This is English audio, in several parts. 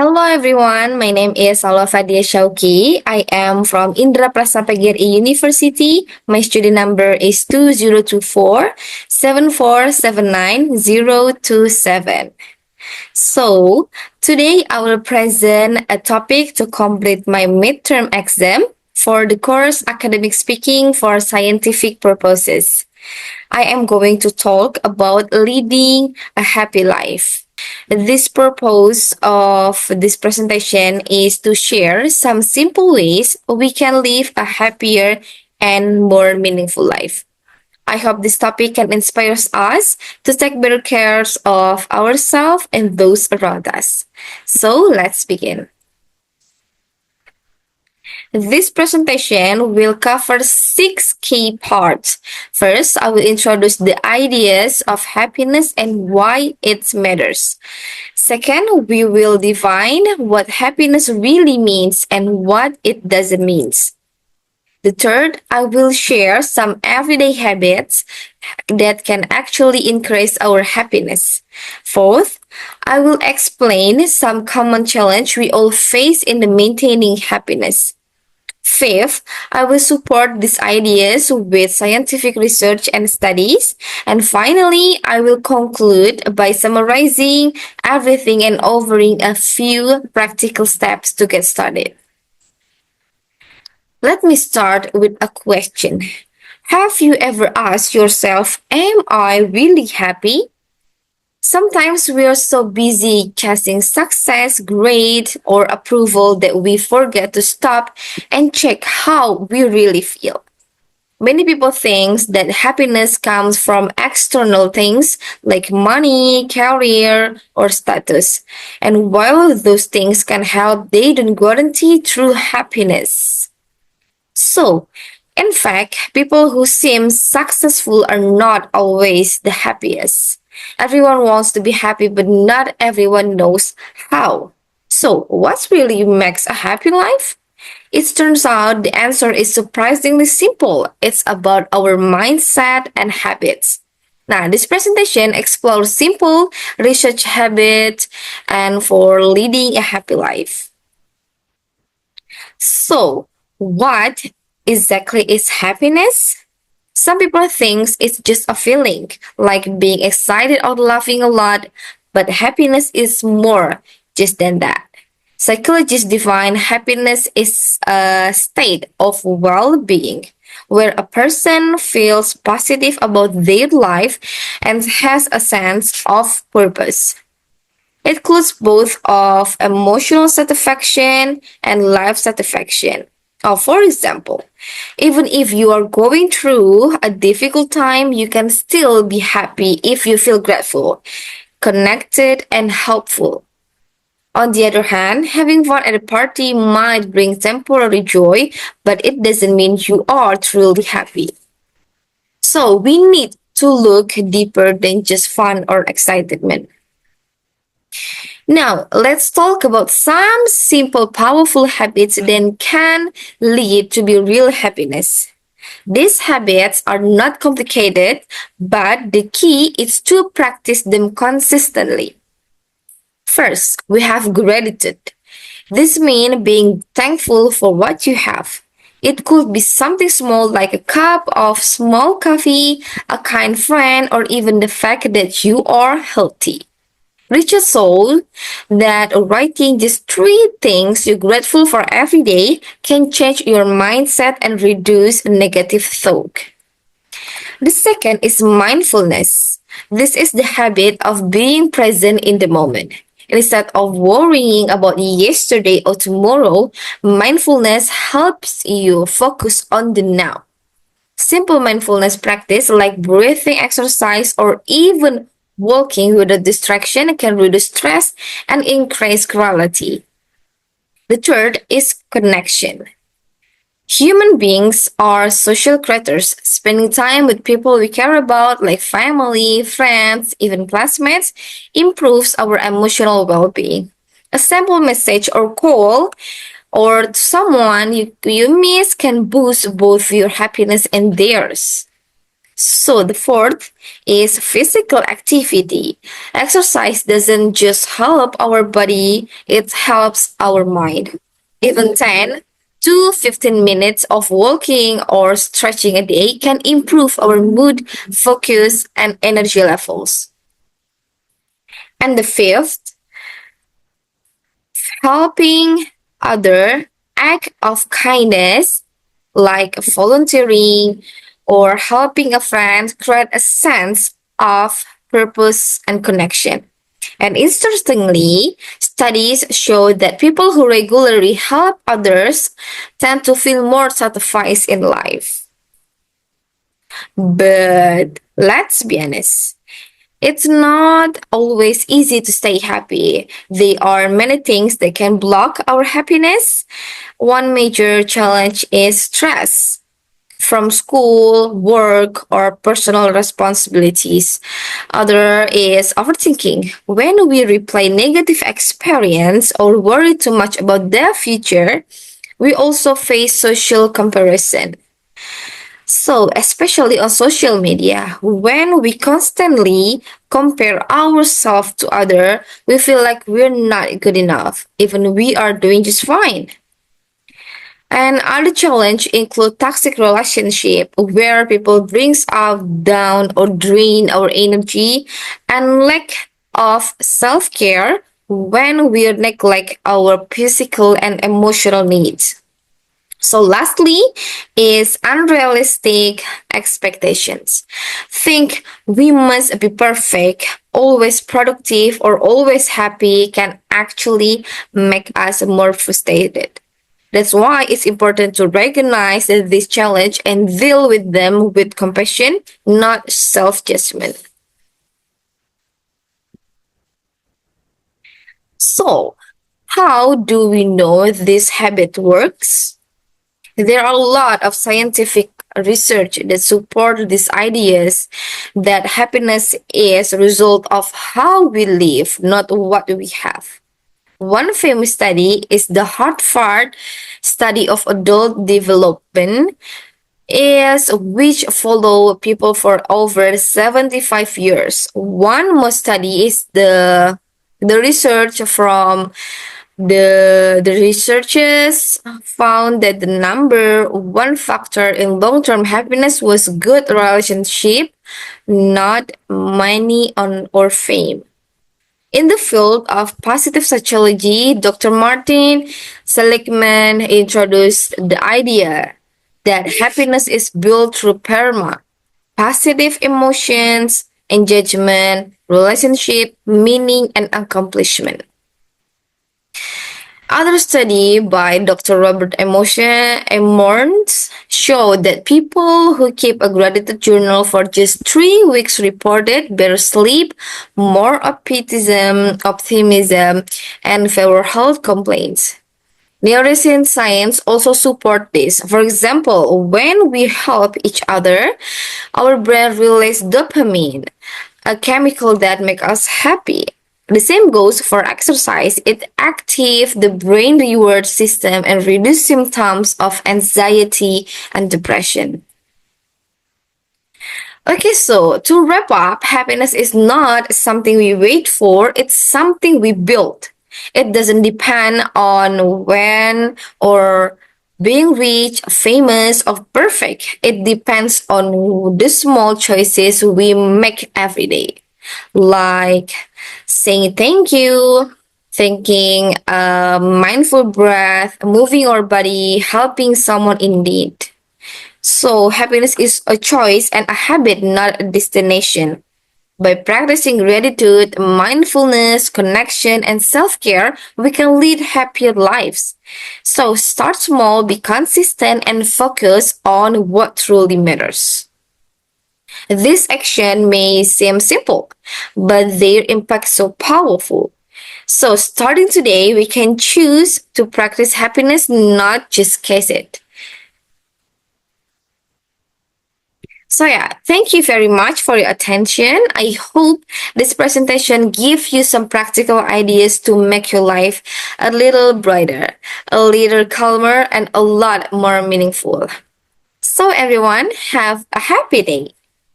Hello everyone, my name is Fadiyah Shauki. I am from Indra Prasapagiri University. My student number is 2024-7479-027. So, today I will present a topic to complete my midterm exam for the course Academic Speaking for Scientific Purposes. I am going to talk about leading a happy life. This purpose of this presentation is to share some simple ways we can live a happier and more meaningful life. I hope this topic can inspire us to take better care of ourselves and those around us. So let's begin. This presentation will cover six key parts. First, I will introduce the ideas of happiness and why it matters. Second, we will define what happiness really means and what it doesn't mean. The third, I will share some everyday habits that can actually increase our happiness. Fourth, I will explain some common challenge we all face in the maintaining happiness. Fifth, I will support these ideas with scientific research and studies. And finally, I will conclude by summarizing everything and offering a few practical steps to get started. Let me start with a question. Have you ever asked yourself, am I really happy? Sometimes we are so busy chasing success, grade, or approval that we forget to stop and check how we really feel. Many people think that happiness comes from external things like money, career, or status. And while those things can help, they don't guarantee true happiness. So, in fact, people who seem successful are not always the happiest. Everyone wants to be happy, but not everyone knows how. So, what really makes a happy life? It turns out the answer is surprisingly simple. It's about our mindset and habits. Now, this presentation explores simple research habits and for leading a happy life. So, what exactly is happiness? Some people think it's just a feeling, like being excited or laughing a lot, but happiness is more just than that. Psychologists define happiness as a state of well being where a person feels positive about their life and has a sense of purpose. It includes both of emotional satisfaction and life satisfaction. For example, even if you are going through a difficult time, you can still be happy if you feel grateful, connected, and helpful. On the other hand, having fun at a party might bring temporary joy, but it doesn't mean you are truly happy. So we need to look deeper than just fun or excitement. Now, let's talk about some simple, powerful habits that can lead to be real happiness. These habits are not complicated, but the key is to practice them consistently. First, we have gratitude. This means being thankful for what you have. It could be something small like a cup of small coffee, a kind friend, or even the fact that you are healthy. Reach a soul that writing just three things you're grateful for every day can change your mindset and reduce negative thought. The second is mindfulness. This is the habit of being present in the moment. Instead of worrying about yesterday or tomorrow, mindfulness helps you focus on the now. Simple mindfulness practice like breathing exercise or even walking without distraction can reduce stress and increase quality. The third is connection. Human beings are social creatures. Spending time with people we care about, like family, friends, even classmates, improves our emotional well being. A simple message or call or someone you miss can boost both your happiness and theirs. So the fourth is physical activity. Exercise doesn't just help our body, it helps our mind. Even 10 to 15 minutes of walking or stretching a day can improve our mood, focus, and energy levels. And the fifth, helping other act of kindness like volunteering or helping a friend create a sense of purpose and connection. And interestingly, studies show that people who regularly help others tend to feel more satisfied in life. But let's be honest, it's not always easy to stay happy. There are many things that can block our happiness. One major challenge is stress from school, work, or personal responsibilities. Other is overthinking. When we replay negative experience or worry too much about the future, we also face social comparison. So, especially on social media, when we constantly compare ourselves to other, we feel like we're not good enough, even we are doing just fine. And other challenge include toxic relationship where people brings us down or drain our energy and lack of self-care when we neglect our physical and emotional needs. So lastly is unrealistic expectations. Think we must be perfect, always productive or always happy can actually make us more frustrated. That's why it's important to recognize this challenge and deal with them with compassion, not self-judgment. So, how do we know this habit works? There are a lot of scientific research that support these ideas that happiness is a result of how we live, not what we have. One famous study is the Harvard study of adult development is which follow people for over 75 years. One more study is the research from the researchers found that the number one factor in long-term happiness was good relationship, not money or fame. In the field of positive psychology, Dr. Martin Seligman introduced the idea that happiness is built through PERMA, positive emotions, engagement, relationship, meaning, and accomplishment. Other study by Dr. Robert Emmons showed that people who keep a gratitude journal for just 3 weeks reported better sleep, more optimism, and fewer health complaints. Neuroscience science also support this. For example, when we help each other, our brain releases dopamine, a chemical that makes us happy. The same goes for exercise. It activates the brain reward system and reduces symptoms of anxiety and depression. Okay, so to wrap up, happiness is not something we wait for, it's something we build. It doesn't depend on when or being rich, famous, or perfect. It depends on the small choices we make every day, like saying thank you, thinking mindful breath, moving our body, helping someone in need. So, happiness is a choice and a habit, not a destination. By practicing gratitude, mindfulness, connection, and self care, we can lead happier lives. So, start small, be consistent, and focus on what truly matters. This action may seem simple, but their impact so powerful. So, starting today, we can choose to practice happiness, not just chase it. So yeah, thank you very much for your attention. I hope this presentation gives you some practical ideas to make your life a little brighter, a little calmer, and a lot more meaningful. So everyone, have a happy day.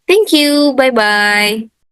Thank you. Bye bye.